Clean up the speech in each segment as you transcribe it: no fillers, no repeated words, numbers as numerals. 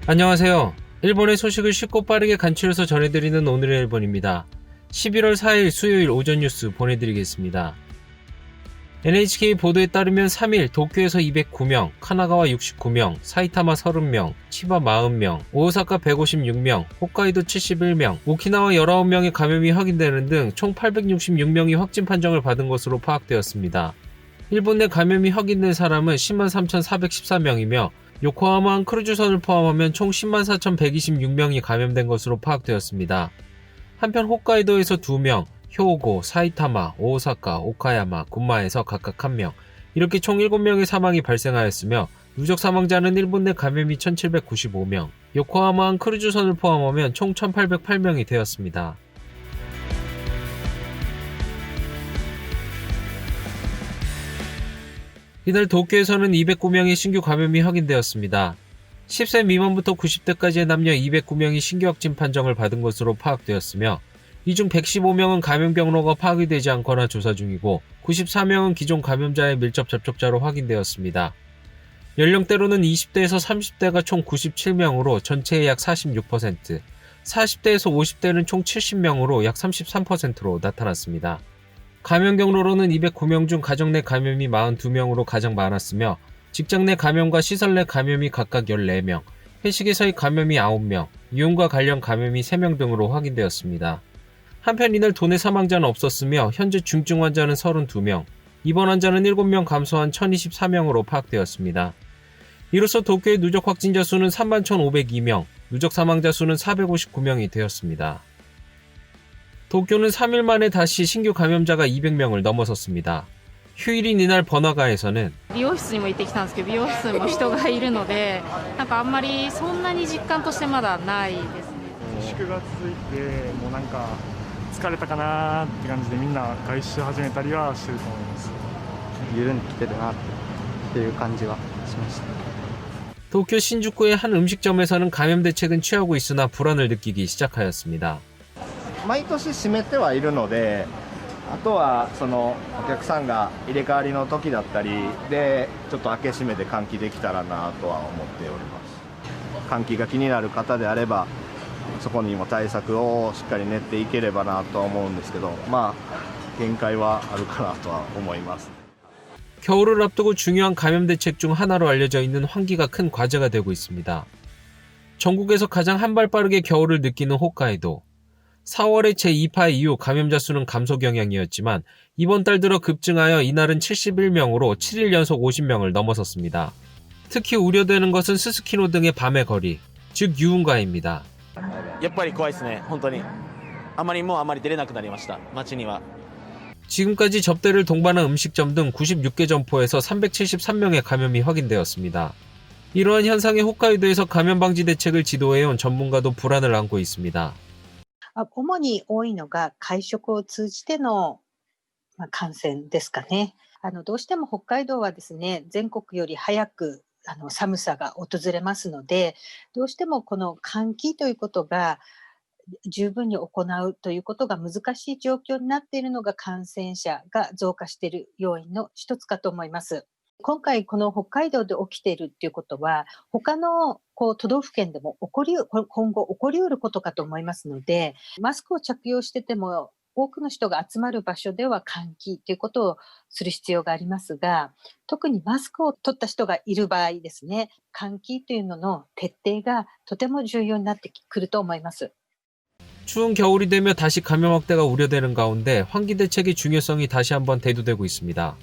안녕하세요. 일본의 소식을 쉽고 빠르게 간추려서 전해드리는 오늘의 일본입니다. 11월 4일 수요일 오전 뉴스 보내드리겠습니다. NHK 보도에 따르면 3일 도쿄에서 209명, 카나가와 69명, 사이타마 30명, 치바 40명, 오사카 156명, 홋카이도 71명, 오키나와 19명의 감염이 확인되는 등 총 866명이 확진 판정을 받은 것으로 파악되었습니다. 일본 내 감염이 확인된 사람은 103,414명이며 요코하마 크루즈선을 포함하면 총 104,126명이 감염된 것으로 파악되었습니다. 한편 홋카이도에서 2명, 효고, 사이타마, 오사카, 오카야마, 군마에서 각각 1명, 이렇게 총 7명의 사망이 발생하였으며 누적 사망자는 일본 내 감염이 1,795명, 요코하마 크루즈선을 포함하면 총 1,808명이 되었습니다. 이날 도쿄에서는 209명의 신규 감염이 확인되었습니다. 10세 미만부터 90대까지의 남녀 209명이 신규 확진 판정을 받은 것으로 파악되었으며 이 중 115명은 감염 경로가 파악이 되지 않거나 조사 중이고 94명은 기존 감염자의 밀접 접촉자로 확인되었습니다. 연령대로는 20대에서 30대가 총 97명으로 전체의 약 46%, 40대에서 50대는 총 70명으로 약 33%로 나타났습니다. 감염 경로로는 209명 중 가정 내 감염이 42명으로 가장 많았으며 직장 내 감염과 시설 내 감염이 각각 14명, 회식에서의 감염이 9명, 이용과 관련 감염이 3명 등으로 확인되었습니다. 한편 이날 도내 사망자는 없었으며 현재 중증 환자는 32명, 입원 환자는 7명 감소한 1024명으로 파악되었습니다. 이로써 도쿄의 누적 확진자 수는 31,502명, 누적 사망자 수는 459명이 되었습니다. 도쿄는 3일 만에 다시 신규 감염자가 200명을 넘어섰습니다. 휴일인 이날 번화가에서는 美容室にも行ってきたんですけど、美容室も人がいるので、なんかあんまりそんなに実感としてまだないですね。自粛が続いて、もうなんか疲れたかなって感じでみんな外出始めたりはしてると思います。緩んできてるなっていう感じはしました。 도쿄 신주쿠의 한 음식점에서는 감염 대책은 취하고 있으나 불안을 느끼기 시작하였습니다. 毎年閉めてはいるので、あとはそのお客さんが入れ替わりの時だったりでちょっと開け閉めで換気できたらなとは思っております。換気が気になる方であればそこにも対策をしっかり練っていければなとは思うんですけど、まあ限界はあるかなとは思います。 겨울을 앞두고 중요한 감염 대책 중 하나로 알려져 있는 환기가 큰 과제가 되고 있습니다. 전국에서 가장 한 발 빠르게 겨울을 느끼는 홋카이도. 4월의 제2파 이후 감염자 수는 감소 경향이었지만 이번 달 들어 급증하여 이날은 71명으로 7일 연속 50명을 넘어섰습니다. 특히 우려되는 것은 스스키노 등의 밤의 거리, 즉 유흥가입니다. やっぱり怖いですね、本当に。あまり出れなくなりました、街には。 지금까지 접대를 동반한 음식점 등 96개 점포에서 373명의 감염이 확인되었습니다. 이러한 현상에 홋카이도에서 감염 방지 대책을 지도해온 전문가도 불안을 안고 있습니다. 主に多いのが会食を通じての感染ですかね。どうしても北海道はですね、全国より早く寒さが訪れますので、どうしてもこの換気ということが十分に行うということが難しい状況になっているのが感染者が増加している要因の一つかと思います。今回この北海道で起きているっていうことは他の都道府県でも今後起こりうることかと思いますので、マスクを着用してても多くの人が集まる場所では換気ということをする必要がありますが、特にマスクを取った人がいる場合ですね、換気というのの徹底がとても重要になってくると思います。 추운 겨울이 되며 다시 감염 확대가 우려되는 가운데 환기 대책의 중요성이 다시 한번 대두되고 있습니다.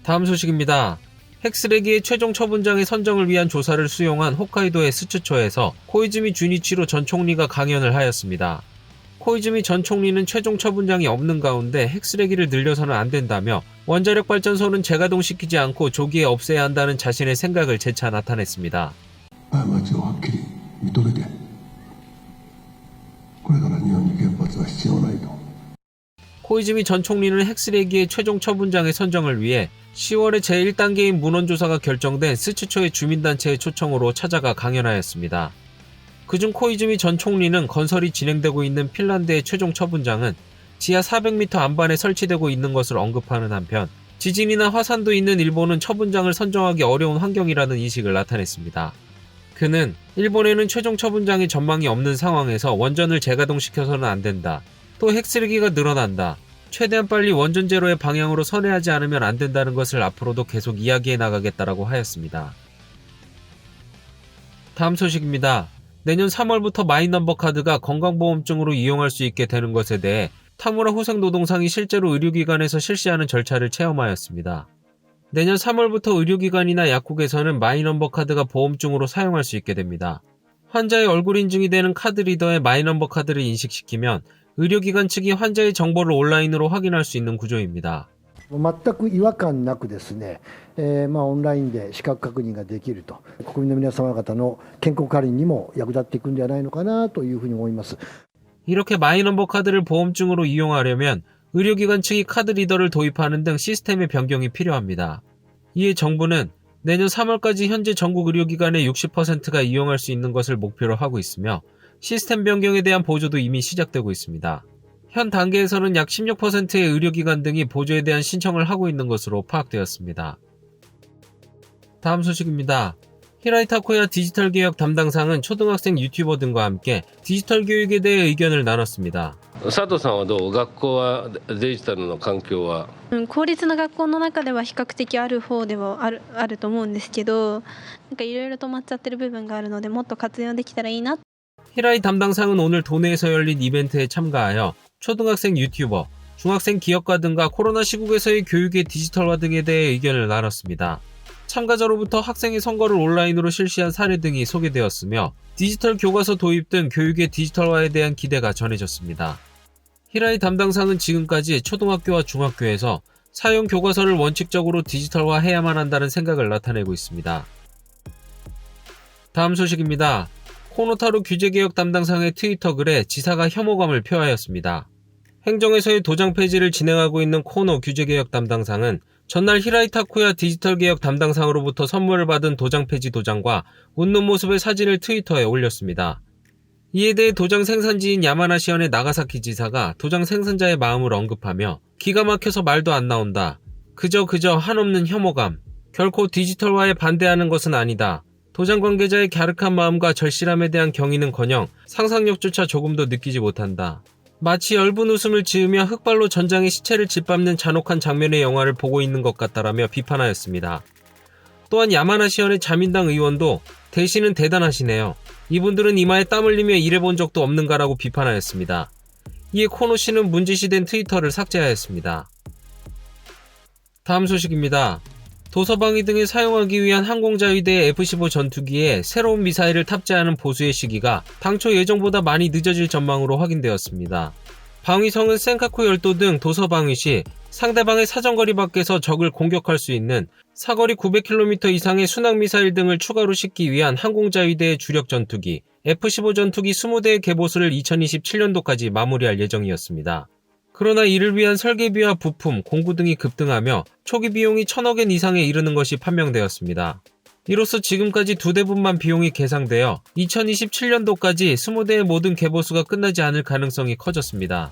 다음 소식입니다. 핵쓰레기의 최종 처분장의 선정을 위한 조사를 수용한 홋카이도의 스츠초에서 코이즈미 주니치로 전 총리가 강연을 하였습니다. 코이즈미 전 총리는 최종 처분장이 없는 가운데 핵쓰레기를 늘려서는 안 된다며 원자력 발전소는 재가동시키지 않고 조기에 없애야 한다는 자신의 생각을 재차 나타냈습니다. 코이즈미 전 총리는 핵쓰레기의 최종 처분장의 선정을 위해 10월에 제1단계인 문헌조사가 결정된 스츠초의 주민단체의 초청으로 찾아가 강연하였습니다. 그중 코이즈미 전 총리는 건설이 진행되고 있는 핀란드의 최종 처분장은 지하 400m 안반에 설치되고 있는 것을 언급하는 한편 지진이나 화산도 있는 일본은 처분장을 선정하기 어려운 환경이라는 인식을 나타냈습니다. 그는 일본에는 최종 처분장의 전망이 없는 상황에서 원전을 재가동시켜서는 안 된다. 또 핵쓰레기가 늘어난다. 최대한 빨리 원전 제로의 방향으로 선회하지 않으면 안 된다는 것을 앞으로도 계속 이야기해 나가겠다라고 하였습니다. 다음 소식입니다. 내년 3월부터 마이넘버 카드가 건강보험증으로 이용할 수 있게 되는 것에 대해 타무라 후생노동상이 실제로 의료기관에서 실시하는 절차를 체험하였습니다. 내년 3월부터 의료기관이나 약국에서는 마이넘버 카드가 보험증으로 사용할 수 있게 됩니다. 환자의 얼굴 인증이 되는 카드 리더에 마이넘버 카드를 인식시키면 의료기관 측이 환자의 정보를 온라인으로 확인할 수 있는 구조입니다. 全く違和感なくですね、オンラインで資格確認ができると、国民の皆様方の健康管理にも役立っていくんではないのかなというふうに思います。 이렇게 마이넘버 카드를 보험증으로 이용하려면 의료기관 측이 카드 리더를 도입하는 등 시스템의 변경이 필요합니다. 이에 정부는 내년 3월까지 현재 전국 의료기관의 60%가 이용할 수 있는 것을 목표로 하고 있으며 시스템 변경에 대한 보조도 이미 시작되고 있습니다. 현 단계에서는 약 16%의 의료기관 등이 보조에 대한 신청을 하고 있는 것으로 파악되었습니다. 다음 소식입니다. 히라이 타쿠야 디지털 개혁 담당상은 초등학생 유튜버 등과 함께 디지털 교육에 대해 의견을 나눴습니다. 佐藤さんはどう？学校はデジタルの環境は？公立の学校の中では比較的ある方ではあると思うんですけど、なんかいろいろ止まっちゃってる部分があるのでもっと活用できたらいいな。 히라이 담당상은 오늘 도내에서 열린 이벤트에 참가하여 초등학생 유튜버, 중학생 기업가 등과 코로나 시국에서의 교육의 디지털화 등에 대해 의견을 나눴습니다. 참가자로부터 학생의 선거를 온라인으로 실시한 사례 등이 소개되었으며 디지털 교과서 도입 등 교육의 디지털화에 대한 기대가 전해졌습니다. 히라이 담당상은 지금까지 초등학교와 중학교에서 사용 교과서를 원칙적으로 디지털화해야만 한다는 생각을 나타내고 있습니다. 다음 소식입니다. 코노타로 규제개혁 담당상의 트위터 글에 지사가 혐오감을 표하였습니다. 행정에서의 도장 폐지를 진행하고 있는 코노 규제개혁 담당상은 전날 히라이 타쿠야 디지털 개혁 담당상으로부터 선물을 받은 도장 폐지 도장과 웃는 모습의 사진을 트위터에 올렸습니다. 이에 대해 도장 생산지인 야마나시현의 나가사키 지사가 도장 생산자의 마음을 언급하며 기가 막혀서 말도 안 나온다. 그저 한없는 혐오감. 결코 디지털화에 반대하는 것은 아니다. 도장 관계자의 갸륵한 마음과 절실함에 대한 경의는커녕 상상력조차 조금도 느끼지 못한다. 마치 엷은 웃음을 지으며 흑발로 전장의 시체를 짓밟는 잔혹한 장면의 영화를 보고 있는 것 같다라며 비판하였습니다. 또한 야마나시현의 자민당 의원도 대신은 대단하시네요. 이분들은 이마에 땀 흘리며 일해본 적도 없는가라고 비판하였습니다. 이에 코노 씨는 문제시된 트위터를 삭제하였습니다. 다음 소식입니다. 도서방위 등에 사용하기 위한 항공자위대 F-15 전투기에 새로운 미사일을 탑재하는 보수의 시기가 당초 예정보다 많이 늦어질 전망으로 확인되었습니다. 방위성은 센카쿠 열도 등 도서방위 시 상대방의 사정거리 밖에서 적을 공격할 수 있는 사거리 900km 이상의 순항미사일 등을 추가로 싣기 위한 항공자위대의 주력 전투기 F-15 전투기 20대의 개보수를 2027년도까지 마무리할 예정이었습니다. 그러나 이를 위한 설계비와 부품, 공구 등이 급등하며 초기 비용이 1000억 엔 이상에 이르는 것이 판명되었습니다. 이로써 지금까지 2대분만 비용이 계상되어 2027년도까지 20대의 모든 개보수가 끝나지 않을 가능성이 커졌습니다.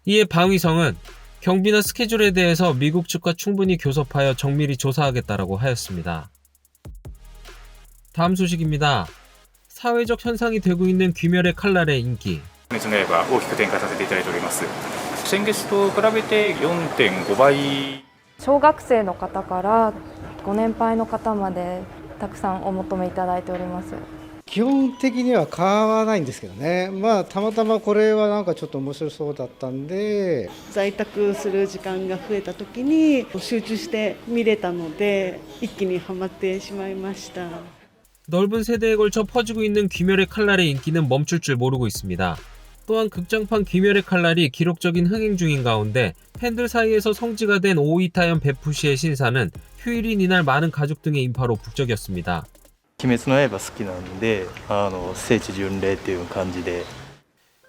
이에 방위성은 경비나 스케줄에 대해서 미국 측과 충분히 교섭하여 정밀히 조사하겠다라고 하였습니다. 다음 소식입니다. 사회적 현상이 되고 있는 귀멸의 칼날의 인기. 先月と比べて 4.5 倍。小学生の方からご年配の方までたくさんお求めいただいております。基本的には買わないんですけどね。たまたまこれはなんかちょっと面白そうだったんで、在宅する時間が増えた時に集中して見れたので一気にハマってしまいました。 넓은 세대에 걸쳐 퍼지고 있는 귀멸의 칼날의 인기는 멈출 줄 모르고 있습니다. 또한 극장판 귀멸의 칼날이 기록적인 흥행 중인 가운데 팬들 사이에서 성지가 된 오이타연 베푸시의 신사는 휴일인 이날 많은 가족 등의 인파로 북적였습니다. 鬼滅の刃好きなんで聖地巡礼っていう感じで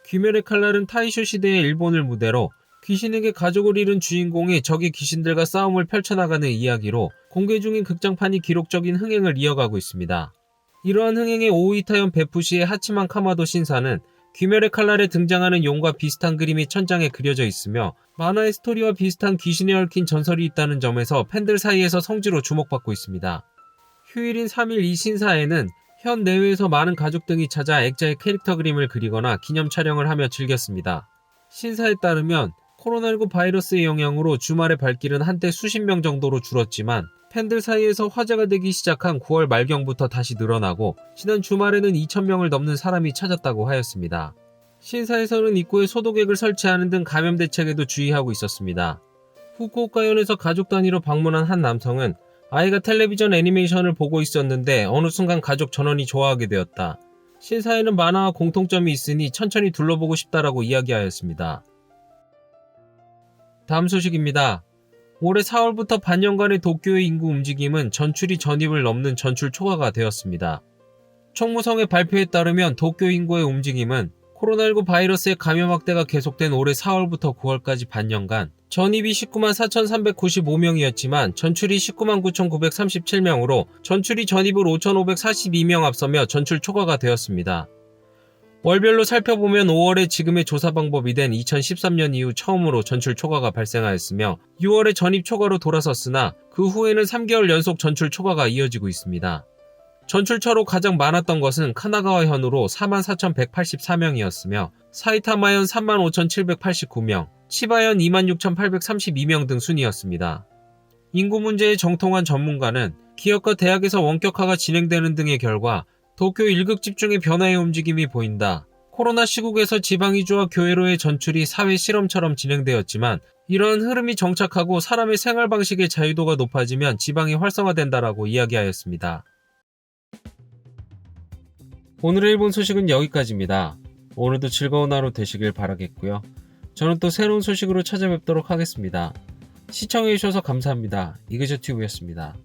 귀멸의 칼날은 타이쇼 시대의 일본을 무대로 귀신에게 가족을 잃은 주인공이 적의 귀신들과 싸움을 펼쳐나가는 이야기로 공개 중인 극장판이 기록적인 흥행을 이어가고 있습니다. 이러한 흥행에 오이타연 베푸시의 하치만 카마도 신사는 귀멸의 칼날에 등장하는 용과 비슷한 그림이 천장에 그려져 있으며 만화의 스토리와 비슷한 귀신에 얽힌 전설이 있다는 점에서 팬들 사이에서 성지로 주목받고 있습니다. 휴일인 3일 이 신사에는 현 내외에서 많은 가족 등이 찾아 액자의 캐릭터 그림을 그리거나 기념 촬영을 하며 즐겼습니다. 신사에 따르면 코로나19 바이러스의 영향으로 주말의 발길은 한때 수십 명 정도로 줄었지만 팬들 사이에서 화제가 되기 시작한 9월 말경부터 다시 늘어나고 지난 주말에는 2,000명을 넘는 사람이 찾았다고 하였습니다. 신사에서는 입구에 소독액을 설치하는 등 감염 대책에도 주의하고 있었습니다. 후쿠오카현에서 가족 단위로 방문한 한 남성은 아이가 텔레비전 애니메이션을 보고 있었는데 어느 순간 가족 전원이 좋아하게 되었다. 신사에는 만화와 공통점이 있으니 천천히 둘러보고 싶다라고 이야기하였습니다. 다음 소식입니다. 올해 4월부터 반년간의 도쿄의 인구 움직임은 전출이 전입을 넘는 전출 초과가 되었습니다. 총무성의 발표에 따르면 도쿄 인구의 움직임은 코로나19 바이러스의 감염 확대가 계속된 올해 4월부터 9월까지 반년간 전입이 19만 4,395명이었지만 전출이 19만 9,937명으로 전출이 전입을 5,542명 앞서며 전출 초과가 되었습니다. 월별로 살펴보면 5월에 지금의 조사 방법이 된 2013년 이후 처음으로 전출 초과가 발생하였으며 6월에 전입 초과로 돌아섰으나 그 후에는 3개월 연속 전출 초과가 이어지고 있습니다. 전출처로 가장 많았던 것은 카나가와현으로 44,184명이었으며 사이타마현 35,789명, 치바현 26,832명 등 순이었습니다. 인구 문제의 정통한 전문가는 기업과 대학에서 원격화가 진행되는 등의 결과 도쿄 1극 집중의 변화의 움직임이 보인다. 코로나 시국에서 지방이주와 교외로의 전출이 사회 실험처럼 진행되었지만 이러한 흐름이 정착하고 사람의 생활 방식의 자유도가 높아지면 지방이 활성화된다라고 이야기하였습니다. 오늘의 일본 소식은 여기까지입니다. 오늘도 즐거운 하루 되시길 바라겠고요. 저는 또 새로운 소식으로 찾아뵙도록 하겠습니다. 시청해주셔서 감사합니다. 이그저튜브였습니다.